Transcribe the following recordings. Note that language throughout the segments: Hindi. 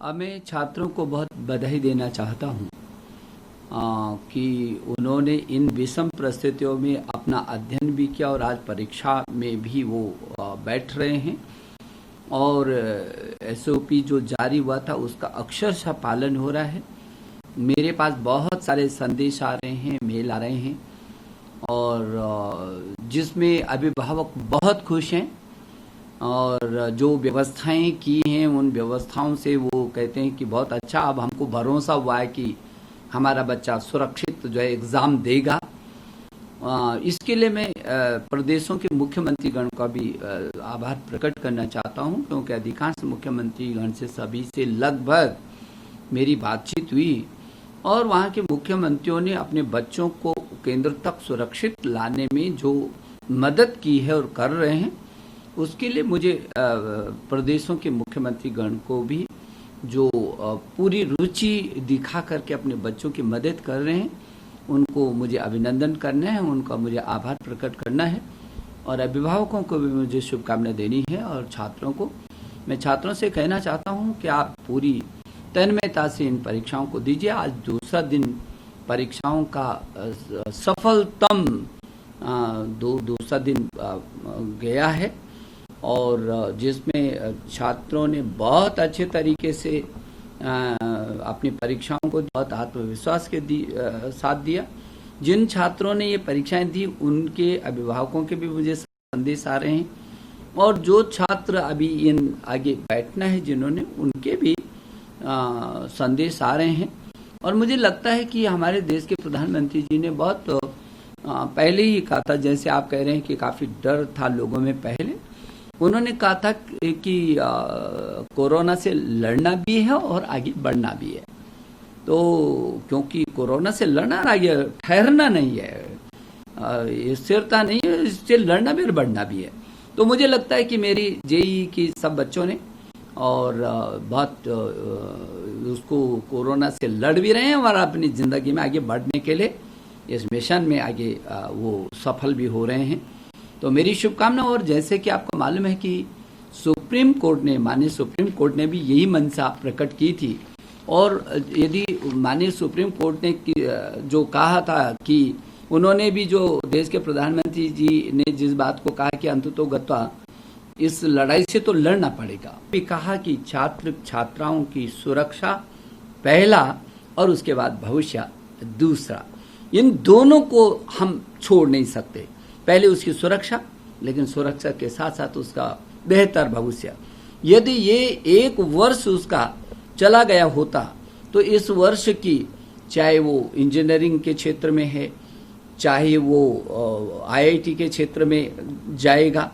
मैं छात्रों को बहुत बधाई देना चाहता हूँ कि उन्होंने इन विषम परिस्थितियों में अपना अध्ययन भी किया और आज परीक्षा में भी वो बैठ रहे हैं और एसओपी जो जारी हुआ था उसका अक्षरशः पालन हो रहा है। मेरे पास बहुत सारे संदेश आ रहे हैं, मेल आ रहे हैं और जिसमें अभिभावक बहुत खुश हैं और जो व्यवस्थाएं की हैं उन व्यवस्थाओं से वो कहते हैं कि बहुत अच्छा, अब हमको भरोसा हुआ है कि हमारा बच्चा सुरक्षित जो है एग्ज़ाम देगा। इसके लिए मैं प्रदेशों के मुख्यमंत्रीगण का भी आभार प्रकट करना चाहता हूं, क्योंकि अधिकांश मुख्यमंत्रीगण से सभी से लगभग मेरी बातचीत हुई और वहां के मुख्यमंत्रियों ने अपने बच्चों को केंद्र तक सुरक्षित लाने में जो मदद की है और कर रहे हैं, उसके लिए मुझे प्रदेशों के मुख्यमंत्रीगण को भी जो पूरी रुचि दिखा करके अपने बच्चों की मदद कर रहे हैं उनको मुझे अभिनंदन करना है, उनका मुझे आभार प्रकट करना है और अभिभावकों को भी मुझे शुभकामनाएं देनी है। और छात्रों को मैं छात्रों से कहना चाहता हूं कि आप पूरी तन्मयता से इन परीक्षाओं को दीजिए। आज दूसरा दिन परीक्षाओं का सफलतम दूसरा दिन गया है और जिसमें छात्रों ने बहुत अच्छे तरीके से अपनी परीक्षाओं को बहुत आत्मविश्वास के साथ दिया। जिन छात्रों ने ये परीक्षाएं दी उनके अभिभावकों के भी मुझे संदेश आ रहे हैं और जो छात्र अभी इन आगे बैठना है जिन्होंने, उनके भी संदेश आ रहे हैं। और मुझे लगता है कि हमारे देश के प्रधानमंत्री जी ने बहुत पहले ही कहा था, जैसे आप कह रहे हैं कि काफ़ी डर था लोगों में, पहले उन्होंने कहा था कि कोरोना से लड़ना भी है और आगे बढ़ना भी है। तो क्योंकि कोरोना से लड़ना आगे ठहरना नहीं है, स्थिरता नहीं है, इससे लड़ना भी और बढ़ना भी है। तो मुझे लगता है कि मेरी जेईई की सब बच्चों ने और बहुत उसको कोरोना से लड़ भी रहे हैं और अपनी ज़िंदगी में आगे बढ़ने के लिए इस मिशन में आगे वो सफल भी हो रहे हैं। तो मेरी शुभकामना। और जैसे कि आपको मालूम है कि सुप्रीम कोर्ट ने, माननीय सुप्रीम कोर्ट ने भी यही मंशा प्रकट की थी और यदि माननीय सुप्रीम कोर्ट ने जो कहा था कि उन्होंने भी जो देश के प्रधानमंत्री जी ने जिस बात को कहा कि अंततोगत्वा इस लड़ाई से तो लड़ना पड़ेगा, भी कहा कि छात्र छात्राओं की सुरक्षा पहला और उसके बाद भविष्य दूसरा, इन दोनों को हम छोड़ नहीं सकते। पहले उसकी सुरक्षा, लेकिन सुरक्षा के साथ साथ उसका बेहतर भविष्य। यदि ये एक वर्ष उसका चला गया होता तो इस वर्ष की, चाहे वो इंजीनियरिंग के क्षेत्र में है, चाहे वो आईआईटी के क्षेत्र में जाएगा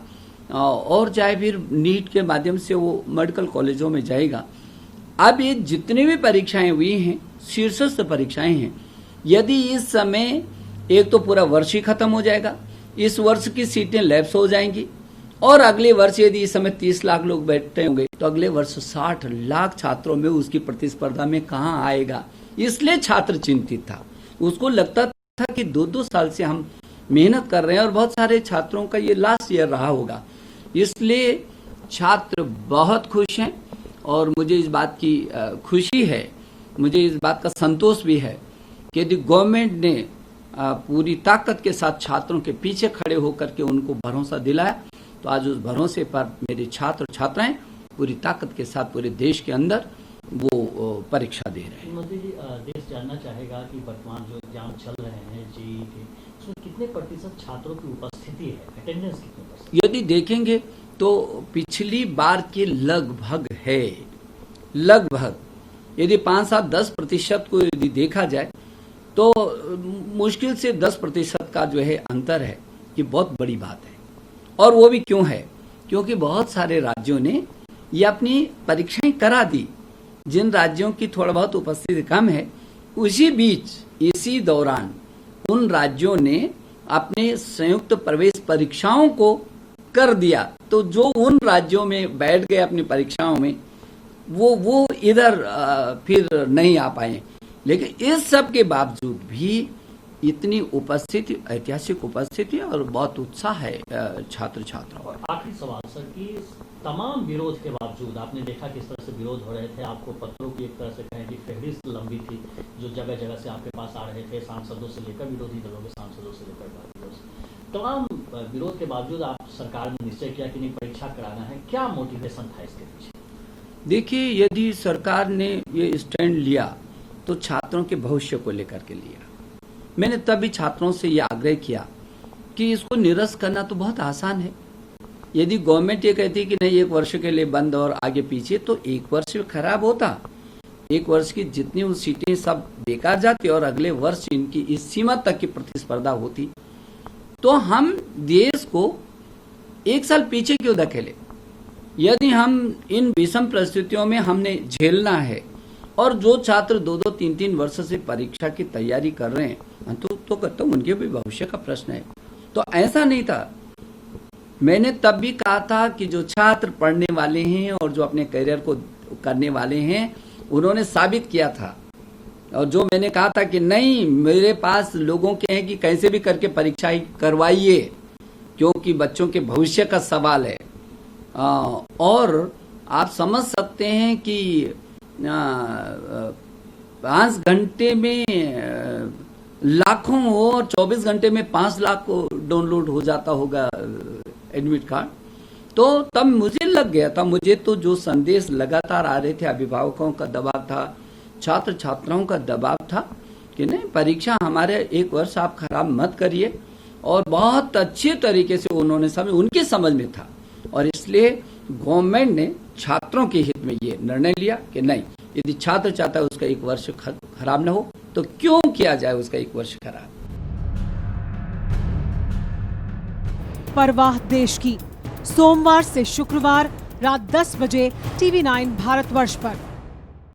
और चाहे फिर नीट के माध्यम से वो मेडिकल कॉलेजों में जाएगा। अब ये जितनी भी परीक्षाएं हुई हैं, शीर्षस्थ परीक्षाएं हैं, यदि इस समय एक तो पूरा वर्ष ही खत्म हो जाएगा, इस वर्ष की सीटें लैप्स हो जाएंगी और अगले वर्ष यदि इस समय 30 लाख लोग बैठे होंगे तो अगले वर्ष 60 लाख छात्रों में उसकी प्रतिस्पर्धा में कहाँ आएगा। इसलिए छात्र चिंतित था, उसको लगता था कि 2-2 साल से हम मेहनत कर रहे हैं और बहुत सारे छात्रों का ये लास्ट ईयर रहा होगा। इसलिए छात्र बहुत खुश हैं और मुझे इस बात की खुशी है, मुझे इस बात का संतोष भी है कि यदि गवर्नमेंट ने पूरी ताकत के साथ छात्रों के पीछे खड़े होकर के उनको भरोसा दिलाया, तो आज उस भरोसे पर मेरे छात्र छात्राएं पूरी ताकत के साथ पूरे देश के अंदर वो परीक्षा दे रहे हैं। मोदी जी, देश जानना चाहेगा कि वर्तमान जो एग्जाम चल रहे हैं जेईई के, उसमें कितने प्रतिशत छात्रों की उपस्थिति है, अटेंडेंस कितने %? यदि देखेंगे तो पिछली बार के लगभग है, लगभग यदि 5-7-10% को यदि देखा जाए तो मुश्किल से 10% का जो है अंतर है, ये बहुत बड़ी बात है। और वो भी क्यों है? क्योंकि बहुत सारे राज्यों ने ये अपनी परीक्षाएं करा दी। जिन राज्यों की थोड़ा बहुत उपस्थिति कम है, उसी बीच इसी दौरान उन राज्यों ने अपने संयुक्त प्रवेश परीक्षाओं को कर दिया। तो जो उन राज्यों में बैठ गए अपनी परीक्षाओं में, वो इधर फिर नहीं आ पाए। लेकिन इस सब के बावजूद भी इतनी उपस्थिति, ऐतिहासिक उपस्थिति और बहुत उत्साह है छात्र छात्राओं। और आखिरी सवाल सर कि तमाम विरोध के बावजूद आपने देखा किस तरह से विरोध हो रहे थे, आपको पत्रों की एक तरह से कहें कि फहरिस्त लंबी थी जो जगह जगह से आपके पास आ रहे थे, सांसदों से लेकर विरोधी दलों के सांसदों से लेकर पार्टियों से। तमाम विरोध के बावजूद आप सरकार ने निश्चय किया कि नहीं परीक्षा कराना है, क्या मोटिवेशन था इसके पीछे? देखिए, यदि सरकार ने ये स्टैंड लिया तो छात्रों के भविष्य को लेकर के लिया। मैंने तभी छात्रों से ये आग्रह किया कि इसको निरस्त करना तो बहुत आसान है। यदि गवर्नमेंट ये कहती कि नहीं 1 वर्ष के लिए बंद और आगे पीछे, तो 1 वर्ष खराब होता, 1 वर्ष की जितनी वो सीटें सब बेकार जाती और अगले वर्ष इनकी इस सीमा तक की प्रतिस्पर्धा होती, तो हम देश को 1 साल पीछे क्यों धकेले। यदि हम इन विषम परिस्थितियों में हमने झेलना है और जो छात्र 2-2, 3-3 वर्ष से परीक्षा की तैयारी कर रहे हैं तो कहता हूँ उनके भी भविष्य का प्रश्न है। तो ऐसा नहीं था। मैंने तब भी कहा था कि जो छात्र पढ़ने वाले हैं और जो अपने करियर को करने वाले हैं उन्होंने साबित किया था, और जो मैंने कहा था कि नहीं मेरे पास लोगों के हैं कि कैसे भी करके परीक्षा करवाइए क्योंकि बच्चों के भविष्य का सवाल है। और आप समझ सकते हैं कि 5 घंटे में लाखों हो और 24 घंटे में 5 लाख को डाउनलोड हो जाता होगा एडमिट कार्ड। तो तब मुझे लग गया था, मुझे तो जो संदेश लगातार आ रहे थे, अभिभावकों का दबाव था, छात्र छात्राओं का दबाव था कि नहीं परीक्षा हमारे 1 वर्ष आप खराब मत करिए, और बहुत अच्छे तरीके से उन्होंने उनके समझ में था। और इसलिए गवर्नमेंट ने छात्रों के हित में ये निर्णय लिया कि नहीं, यदि छात्र चाहता है उसका 1 वर्ष खराब ना हो तो क्यों किया जाए उसका 1 वर्ष खराब। परवाह देश की, सोमवार से शुक्रवार रात 10 बजे TV9 भारतवर्ष पर।